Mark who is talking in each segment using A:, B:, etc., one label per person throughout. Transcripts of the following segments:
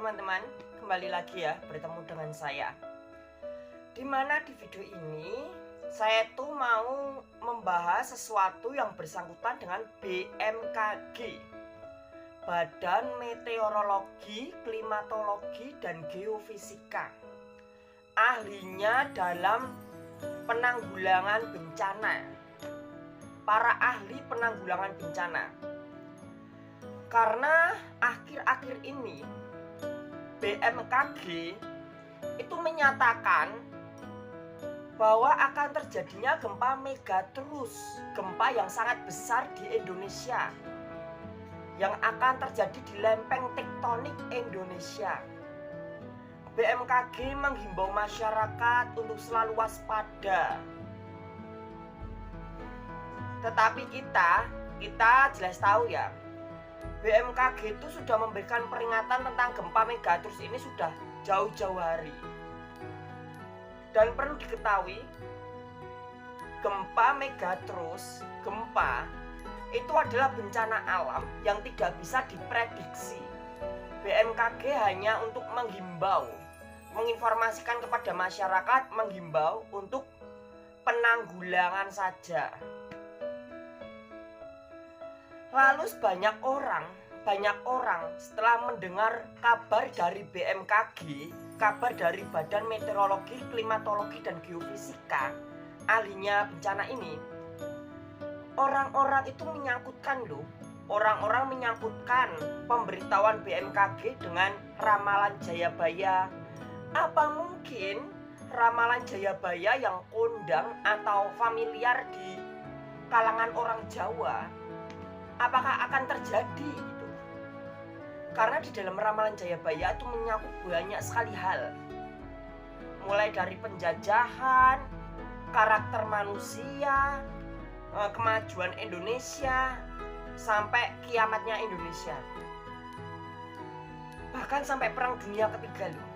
A: teman-teman, kembali lagi ya bertemu dengan saya. Dimana di video ini saya tuh mau membahas sesuatu yang bersangkutan dengan BMKG, Badan Meteorologi, Klimatologi, dan Geofisika. Ahlinya dalam penanggulangan bencana. Para ahli penanggulangan bencana. Karena akhir-akhir ini BMKG itu menyatakan bahwa akan terjadinya gempa megatrus, gempa yang sangat besar di Indonesia yang akan terjadi di lempeng tektonik Indonesia. BMKG menghimbau masyarakat untuk selalu waspada. Tetapi kita jelas tahu ya, BMKG itu sudah memberikan peringatan tentang gempa megatrus ini sudah jauh-jauh hari. Dan perlu diketahui, gempa megatrus, gempa itu adalah bencana alam yang tidak bisa diprediksi. BMKG hanya untuk menghimbau, menginformasikan kepada masyarakat, menghimbau untuk penanggulangan saja. Lalu banyak orang setelah mendengar kabar dari BMKG, kabar dari Badan Meteorologi, Klimatologi, dan Geofisika, ahlinya bencana ini, orang-orang itu menyangkutkan orang-orang menyangkutkan pemberitahuan BMKG dengan ramalan Jayabaya. Apa mungkin ramalan Jayabaya yang kondang atau familiar di kalangan orang Jawa apakah akan terjadi gitu? Karena di dalam ramalan Jayabaya itu menyangkut banyak sekali hal, mulai dari penjajahan, karakter manusia, kemajuan Indonesia, sampai kiamatnya Indonesia, bahkan sampai perang dunia ketiga loh.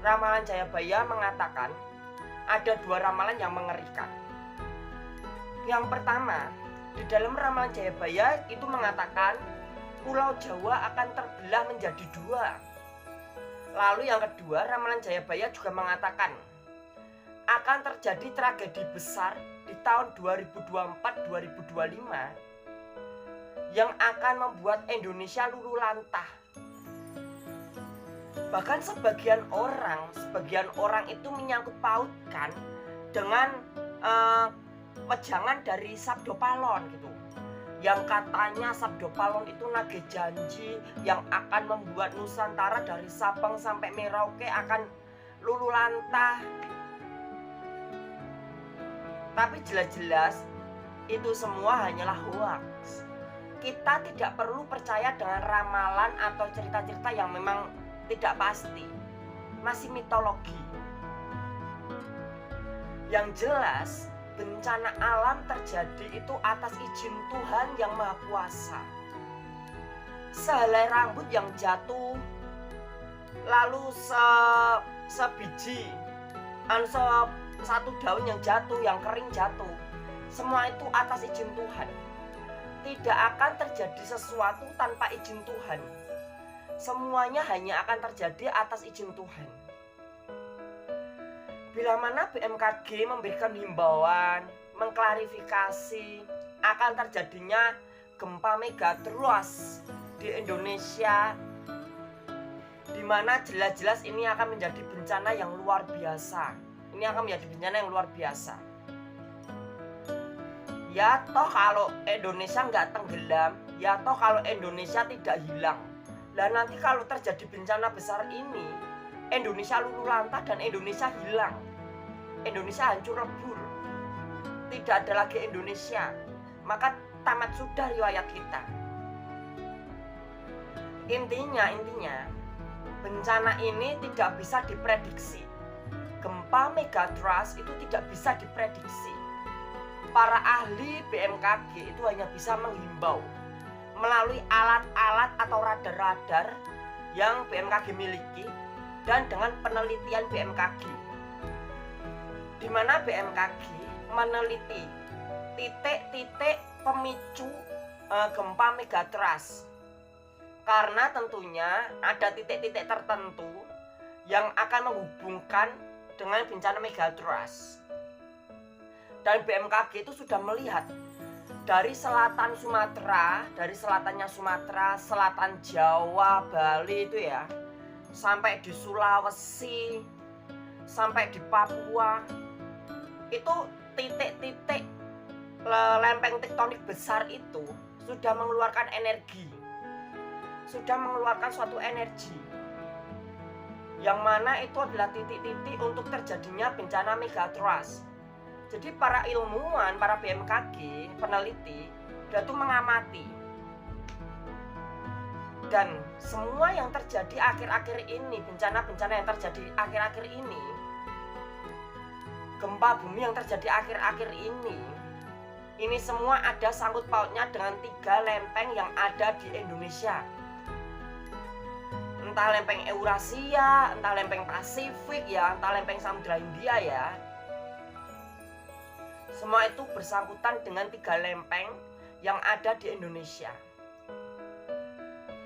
A: Ramalan Jayabaya mengatakan ada dua ramalan yang mengerikan. Yang pertama, di dalam ramalan Jayabaya itu mengatakan Pulau Jawa akan terbelah menjadi dua. Lalu yang kedua, ramalan Jayabaya juga mengatakan akan terjadi tragedi besar di tahun 2024-2025 yang akan membuat Indonesia luluh lantah. Bahkan sebagian orang itu menyangkut pautkan dengan wejangan dari Sabdo Palon gitu, yang katanya Sabdo Palon itu nagih janji yang akan membuat Nusantara dari Sabang sampai Merauke akan luluh lantah. Tapi jelas-jelas itu semua hanyalah hoax. Kita tidak perlu percaya dengan ramalan atau cerita-cerita yang memang tidak pasti, masih mitologi. Yang jelas, bencana alam terjadi itu atas izin Tuhan yang Maha Kuasa. Sehelai rambut yang jatuh, lalu sebiji, satu daun yang jatuh, yang kering jatuh, semua itu atas izin Tuhan. Tidak akan terjadi sesuatu tanpa izin Tuhan. Semuanya hanya akan terjadi atas izin Tuhan. Bila mana BMKG memberikan himbauan, mengklarifikasi akan terjadinya gempa megatrus di Indonesia, di mana jelas-jelas ini akan menjadi bencana yang luar biasa. Ini akan menjadi bencana yang luar biasa. Ya toh kalau Indonesia nggak tenggelam, ya toh kalau Indonesia tidak hilang. Lah nanti kalau terjadi bencana besar ini, Indonesia luluh lantah dan Indonesia hilang. Indonesia hancur lebur. Tidak ada lagi Indonesia. Maka tamat sudah riwayat kita. Intinya bencana ini tidak bisa diprediksi. Gempa megatrus itu tidak bisa diprediksi. Para ahli BMKG itu hanya bisa menghimbau melalui alat-alat atau radar-radar yang BMKG miliki dan dengan penelitian BMKG, di mana BMKG meneliti titik-titik pemicu gempa megatrus. Karena tentunya ada titik-titik tertentu yang akan menghubungkan dengan bencana megatrust. Dan BMKG itu sudah melihat dari selatan Sumatera, dari selatannya Sumatera, selatan Jawa, Bali itu ya, sampai di Sulawesi, sampai di Papua, itu titik-titik lempeng tektonik besar itu sudah mengeluarkan energi, sudah mengeluarkan suatu energi, yang mana itu adalah titik-titik untuk terjadinya bencana megatrust. Jadi para ilmuwan, para BMKG, peneliti, dia tuh mengamati. Dan semua yang terjadi akhir-akhir ini, bencana-bencana yang terjadi akhir-akhir ini, gempa bumi yang terjadi akhir-akhir ini semua ada sangkut pautnya dengan 3 lempeng yang ada di Indonesia. Entah lempeng Eurasia, entah lempeng Pasifik ya, entah lempeng Samudra Hindia ya. Semua itu bersangkutan dengan 3 lempeng yang ada di Indonesia.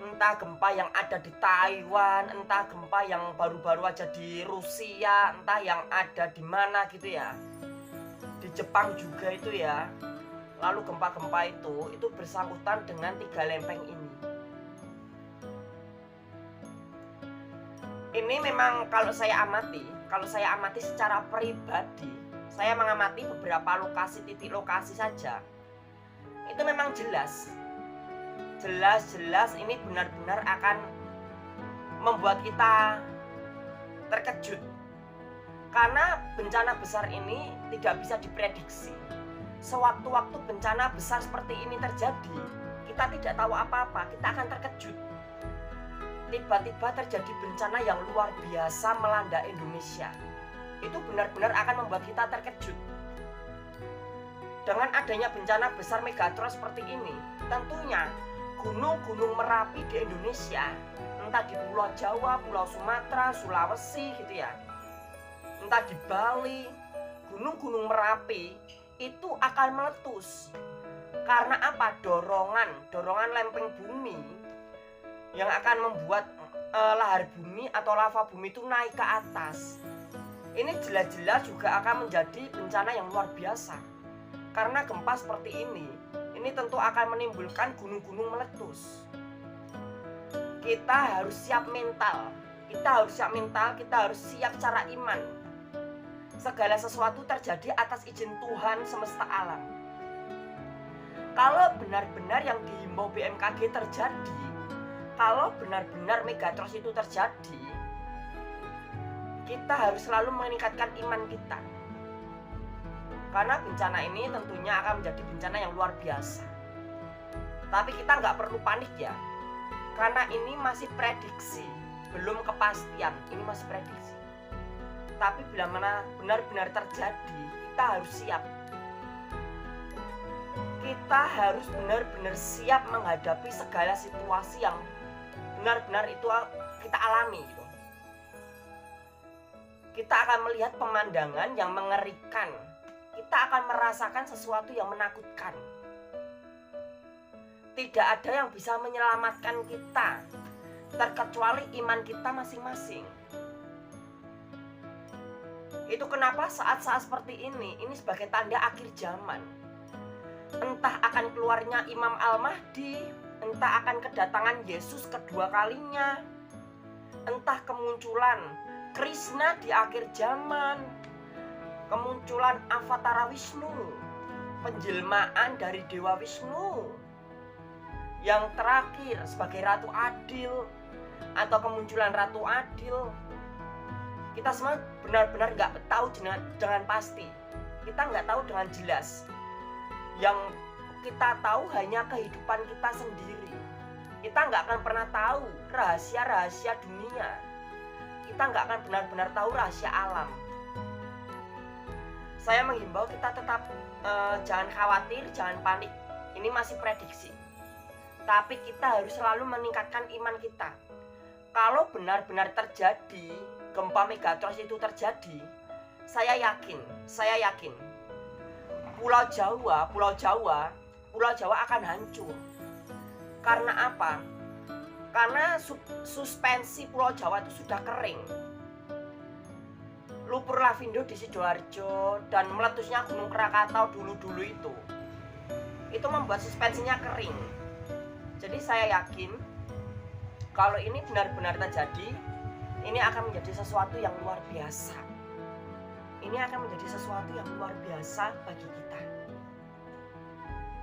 A: Entah gempa yang ada di Taiwan, entah gempa yang baru-baru aja di Rusia, entah yang ada di mana gitu ya. Di Jepang juga itu ya. Lalu gempa-gempa itu bersangkutan dengan 3 lempeng ini. Ini memang kalau saya amati secara pribadi, saya mengamati beberapa titik lokasi saja. Itu memang jelas ini benar-benar akan membuat kita terkejut. Karena bencana besar ini tidak bisa diprediksi. Sewaktu-waktu bencana besar seperti ini terjadi, kita tidak tahu apa-apa, kita akan terkejut. Tiba-tiba terjadi bencana yang luar biasa melanda Indonesia. Itu benar-benar akan membuat kita terkejut. Dengan adanya bencana besar megatrust seperti ini, tentunya gunung-gunung Merapi di Indonesia, entah di Pulau Jawa, Pulau Sumatera, Sulawesi gitu ya, entah di Bali, gunung-gunung Merapi itu akan meletus. Karena apa? Dorongan lempeng bumi yang akan membuat lahar bumi atau lava bumi itu naik ke atas. Ini jelas-jelas juga akan menjadi bencana yang luar biasa. Karena gempa seperti ini tentu akan menimbulkan gunung-gunung meletus. Kita harus siap mental, kita harus siap secara iman. Segala sesuatu terjadi atas izin Tuhan semesta alam. Kalau benar-benar yang dihimbau BMKG terjadi, kalau benar-benar megatrust itu terjadi, kita harus selalu meningkatkan iman kita. Karena bencana ini tentunya akan menjadi bencana yang luar biasa. Tapi kita nggak perlu panik ya. Karena ini masih prediksi, belum kepastian, ini masih prediksi. Tapi bila mana benar-benar terjadi, kita harus siap. Kita harus benar-benar siap menghadapi segala situasi yang benar-benar itu kita alami gitu. Kita akan melihat pemandangan yang mengerikan. Kita akan merasakan sesuatu yang menakutkan. Tidak ada yang bisa menyelamatkan kita, terkecuali iman kita masing-masing. Itu kenapa saat-saat seperti ini sebagai tanda akhir zaman. Entah akan keluarnya Imam Al-Mahdi, entah akan kedatangan Yesus kedua kalinya, entah kemunculan Krishna di akhir zaman, kemunculan Avatara Wisnu, penjelmaan dari Dewa Wisnu, yang terakhir sebagai Ratu Adil, atau kemunculan Ratu Adil. Kita semua benar-benar nggak tahu dengan pasti. Kita nggak tahu dengan jelas. Yang kita tahu hanya kehidupan kita sendiri. Kita nggak akan pernah tahu rahasia-rahasia dunia. Kita nggak akan benar-benar tahu rahasia alam. Saya menghimbau kita tetap jangan khawatir, jangan panik. Ini masih prediksi. Tapi kita harus selalu meningkatkan iman kita. Kalau benar-benar terjadi gempa megatrust itu terjadi, saya yakin Pulau Jawa akan hancur. Karena apa? karena suspensi Pulau Jawa itu sudah kering. Lumpur lapindo di Sidoarjo dan meletusnya Gunung Krakatau dulu-dulu itu membuat suspensinya kering. Jadi saya yakin kalau ini benar-benar terjadi, ini akan menjadi sesuatu yang luar biasa. Ini akan menjadi sesuatu yang luar biasa bagi kita.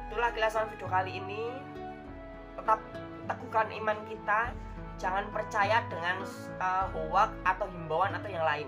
A: Itulah kilasan video kali ini. Tetap teguhkan iman kita, jangan percaya dengan hoax atau himbauan atau yang lain.